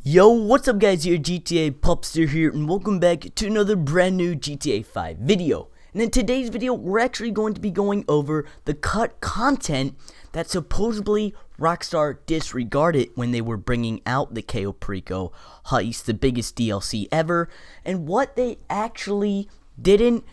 Yo, what's up guys, here GTA Pupster here, and welcome back to another brand new GTA 5 video. And in today's video, we're actually going to be going over the cut content that supposedly Rockstar disregarded when they were bringing out the Cayo Perico heist, the biggest DLC ever, and what they actually didn't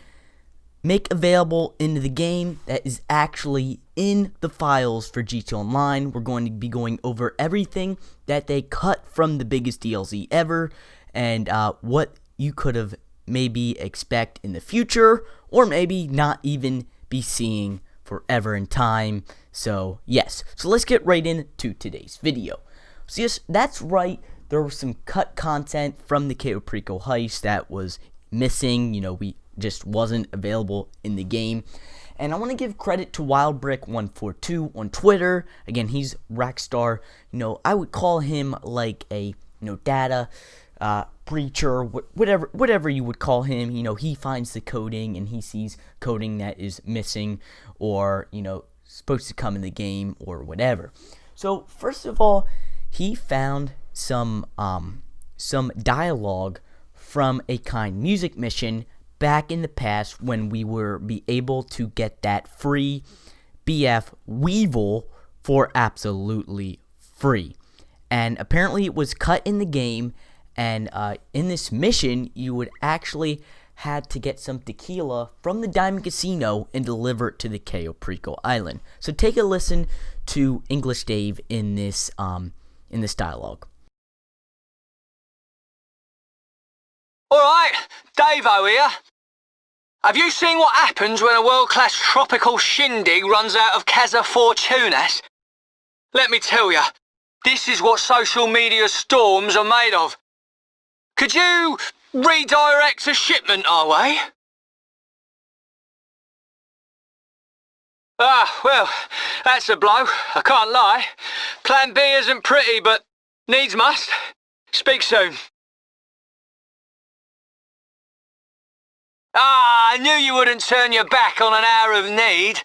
make available into the game that is actually in the files for GTA Online. We're going to be going over everything that they cut from the biggest DLC ever, and what you could have maybe expect in the future, or maybe not even be seeing forever in time. So yes, so let's get right into today's video. So yes, that's right, there was some cut content from the Cayo Perico heist that was missing. We just wasn't available in the game. And I want to give credit to WildBrick142 on Twitter. Again, he's Rockstar. I would call him like a data breacher, whatever you would call him. He finds the coding and he sees coding that is missing or supposed to come in the game or whatever. So first of all, he found some dialogue from a Kind Music mission back in the past when we were able to get that free BF Weevil for absolutely free. And apparently it was cut in the game, and in this mission you would actually had to get some tequila from the Diamond Casino and deliver it to the Cayo Perico Island. So take a listen to English Dave in this dialogue. Alright, Dave-O here. Have you seen what happens when a world-class tropical shindig runs out of Casa Fortunas? Let me tell you, this is what social media storms are made of. Could you redirect a shipment our way? Well, that's a blow, I can't lie. Plan B isn't pretty, but needs must. Speak soon. I knew you wouldn't turn your back on an hour of need.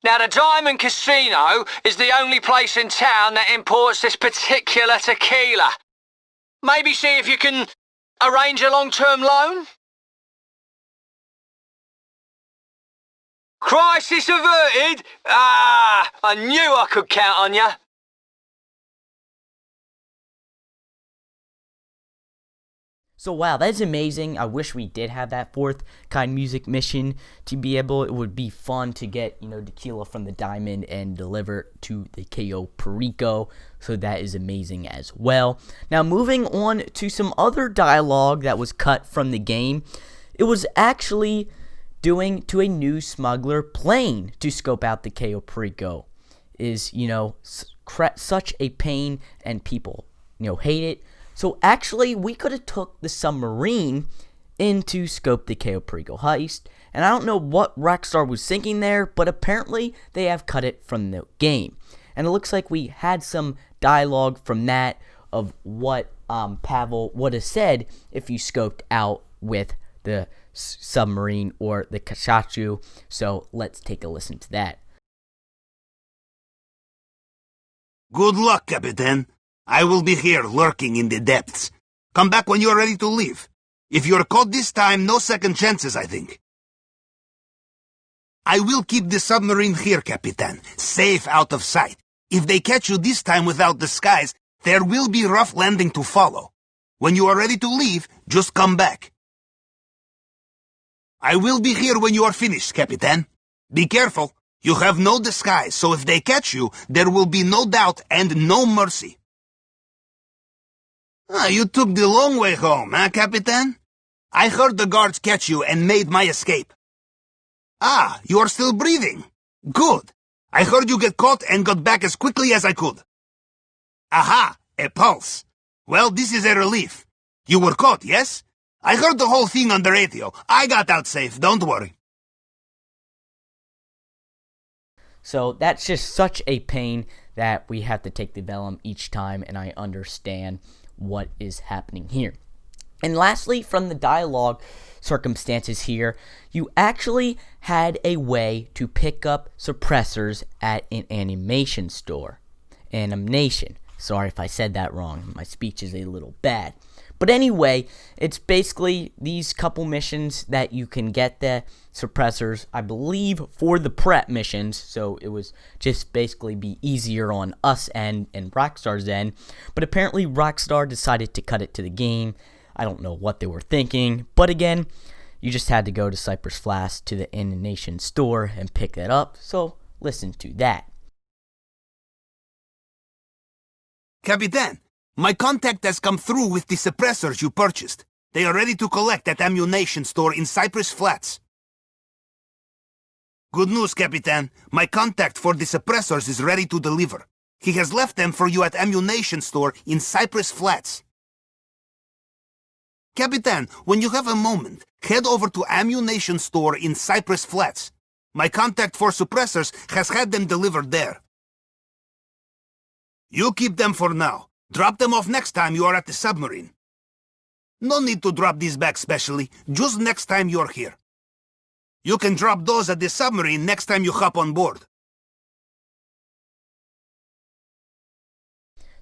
Now, the Diamond Casino is the only place in town that imports this particular tequila. Maybe see if you can arrange a long-term loan? Crisis averted? I knew I could count on you. So wow, that's amazing. I wish we did have that fourth Kind Music mission to be able. It would be fun to get tequila from the Diamond and deliver it to the Cayo Perico. So that is amazing as well. Now moving on to some other dialogue that was cut from the game. It was actually doing to a new smuggler plane to scope out the Cayo Perico. Is such a pain, and people hate it. So actually, we could have took the submarine in to scope the Cayo Perico heist, and I don't know what Rockstar was thinking there, but apparently they have cut it from the game. And it looks like we had some dialogue from that of what Pavel would have said if you scoped out with the submarine or the Kachachu. So let's take a listen to that. Good luck, Capitan. I will be here lurking in the depths. Come back when you are ready to leave. If you're caught this time, no second chances, I think. I will keep the submarine here, Capitan, safe out of sight. If they catch you this time without disguise, there will be rough landing to follow. When you are ready to leave, just come back. I will be here when you are finished, Capitan. Be careful. You have no disguise, so if they catch you, there will be no doubt and no mercy. You took the long way home, Capitan? I heard the guards catch you and made my escape. You are still breathing. Good. I heard you get caught and got back as quickly as I could. Aha, a pulse. Well, this is a relief. You were caught, yes? I heard the whole thing on the radio. I got out safe, don't worry. So that's just such a pain that we have to take the vellum each time, and I understand what is happening here. And lastly, from the dialogue circumstances here, you actually had a way to pick up suppressors at an animation store. Animation. Sorry if I said that wrong. My speech is a little bad. But anyway, it's basically these couple missions that you can get the suppressors, I believe, for the prep missions. So it was just basically be easier on us and Rockstar's end. But apparently Rockstar decided to cut it to the game. I don't know what they were thinking. But again, you just had to go to Cypress Flats to the Animation store and pick that up. So listen to that. Capitan, my contact has come through with the suppressors you purchased. They are ready to collect at Ammunition store in Cypress Flats. Good news, Capitan. My contact for the suppressors is ready to deliver. He has left them for you at Ammunition store in Cypress Flats. Capitan, when you have a moment, head over to Ammunition store in Cypress Flats. My contact for suppressors has had them delivered there. You keep them for now. Drop them off next time you are at the submarine. No need to drop these back specially, just next time you're here. You can drop those at the submarine next time you hop on board.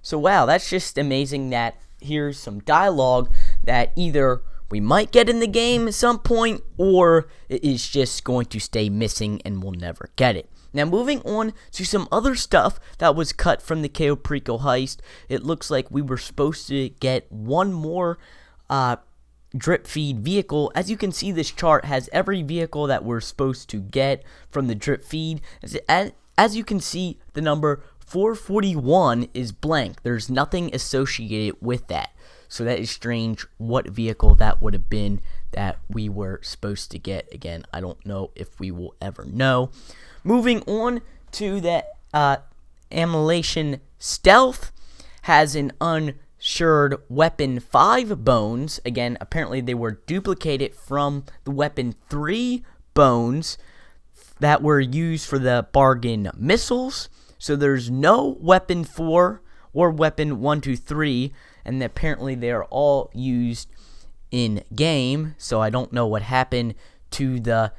So wow, that's just amazing that here's some dialogue that either we might get in the game at some point, or it is just going to stay missing and we'll never get it. Now moving on to some other stuff that was cut from the Cayo Perico heist, it looks like we were supposed to get one more drip feed vehicle. As you can see, this chart has every vehicle that we're supposed to get from the drip feed. As you can see, the number 441 is blank. There's nothing associated with that. So that is strange what vehicle that would have been that we were supposed to get. Again, I don't know if we will ever know. Moving on to the Ammunition Stealth has an unshored weapon 5 bones. Again, apparently they were duplicated from the weapon 3 bones that were used for the bargain missiles. So there's no weapon 4 or weapon 1, 2, 3, and apparently they are all used in game. So I don't know what happened to the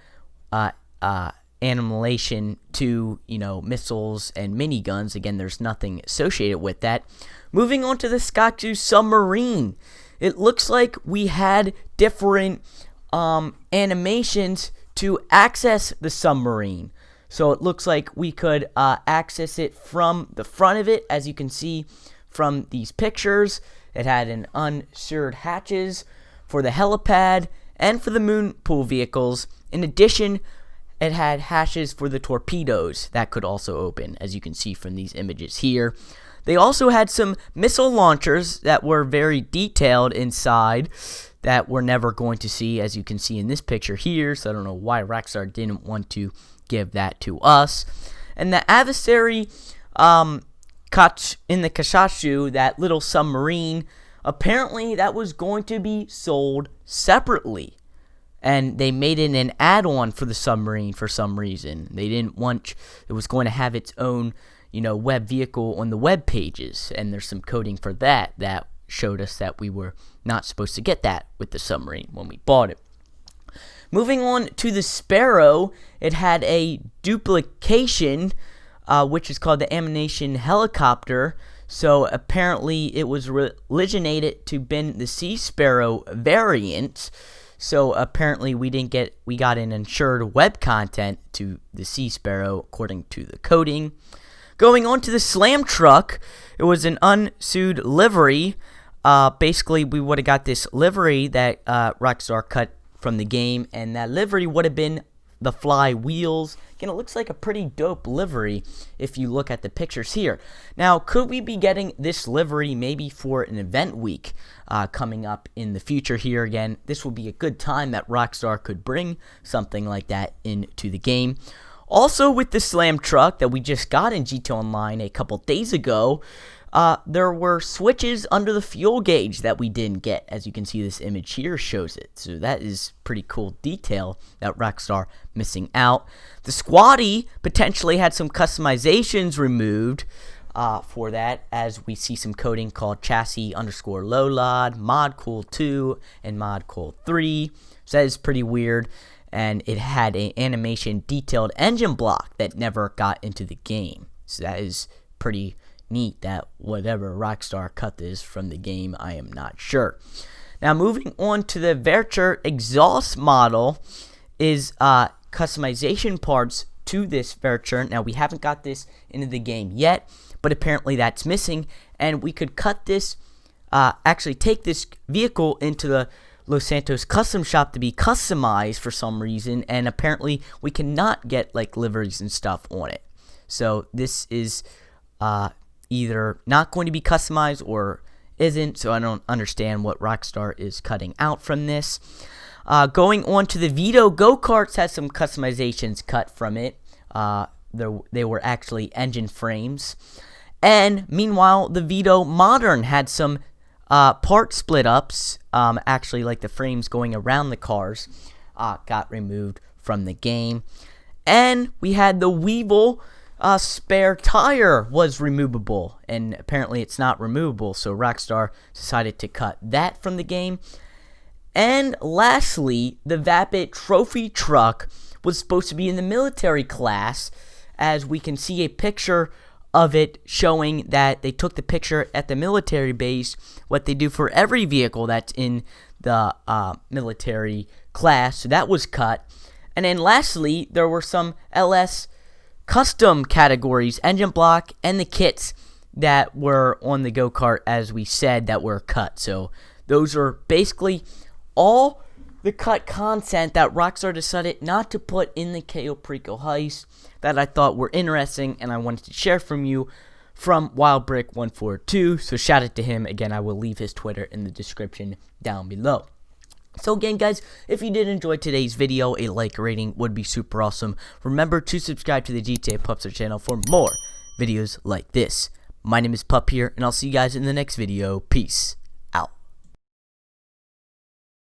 Annihilation to, missiles and miniguns. Again, there's nothing associated with that. Moving on to the Skatu submarine. It looks like we had different animations to access the submarine. So it looks like we could access it from the front of it. As you can see from these pictures, it had an unshored hatches for the helipad and for the moon pool vehicles. In addition, it had hatches for the torpedoes that could also open, as you can see from these images here. They also had some missile launchers that were very detailed inside that we're never going to see, as you can see in this picture here. So I don't know why Rockstar didn't want to give that to us. And the adversary in the Kashashu, that little submarine, apparently that was going to be sold separately. And they made it an add-on for the submarine for some reason. They didn't want it was going to have its own, web vehicle on the web pages. And there's some coding for that showed us that we were not supposed to get that with the submarine when we bought it. Moving on to the Sparrow, it had a duplication, which is called the Ammunition Helicopter. So apparently it was originated to been the Sea Sparrow variant. So apparently we got an insured web content to the Sea Sparrow according to the coding. Going on to the Slam Truck, it was an unsued livery. Basically we would have got this livery that Rockstar cut from the game, and that livery would have been the fly wheels. Again, it looks like a pretty dope livery if you look at the pictures here. Now, could we be getting this livery maybe for an event week coming up in the future here? Again, this would be a good time that Rockstar could bring something like that into the game. Also, with the Slam Truck that we just got in GTA Online a couple days ago, there were switches under the fuel gauge that we didn't get. As you can see, this image here shows it. So that is pretty cool detail that Rockstar missing out. The Squatty potentially had some customizations removed for that, as we see some coding called chassis_lowlod, mod cool 2, and mod cool 3. So that is pretty weird. And it had an animation detailed engine block that never got into the game. So that is pretty neat that whatever Rockstar cut this from the game. I am not sure. Now, moving on to the Vercher exhaust model is customization parts to this Vercher. Now, we haven't got this into the game yet, but apparently that's missing, and we could cut this, actually take this vehicle into the Los Santos custom shop to be customized for some reason, and apparently we cannot get like liveries and stuff on it. So this is either not going to be customized or isn't, so I don't understand what Rockstar is cutting out from this. Going on to the Vito go-karts, has some customizations cut from it. They were actually engine frames. And meanwhile, the Vito Modern had some part split-ups, actually like the frames going around the cars, got removed from the game. And we had the Weevil spare tire was removable, and apparently it's not removable, so Rockstar decided to cut that from the game. And lastly, the Vapid trophy truck was supposed to be in the military class, as we can see a picture of it showing that they took the picture at the military base, what they do for every vehicle that's in the military class, so that was cut. And then lastly, there were some LS custom categories, engine block, and the kits that were on the go-kart, as we said, that were cut. So those are basically all the cut content that Rockstar decided not to put in the Cayo Perico heist that I thought were interesting and I wanted to share from you from WildBrick142. So shout out to him. Again, I will leave his Twitter in the description down below. So again, guys, if you did enjoy today's video, a like rating would be super awesome. Remember to subscribe to the GTA Pupster channel for more videos like this. My name is Pup here, and I'll see you guys in the next video. Peace.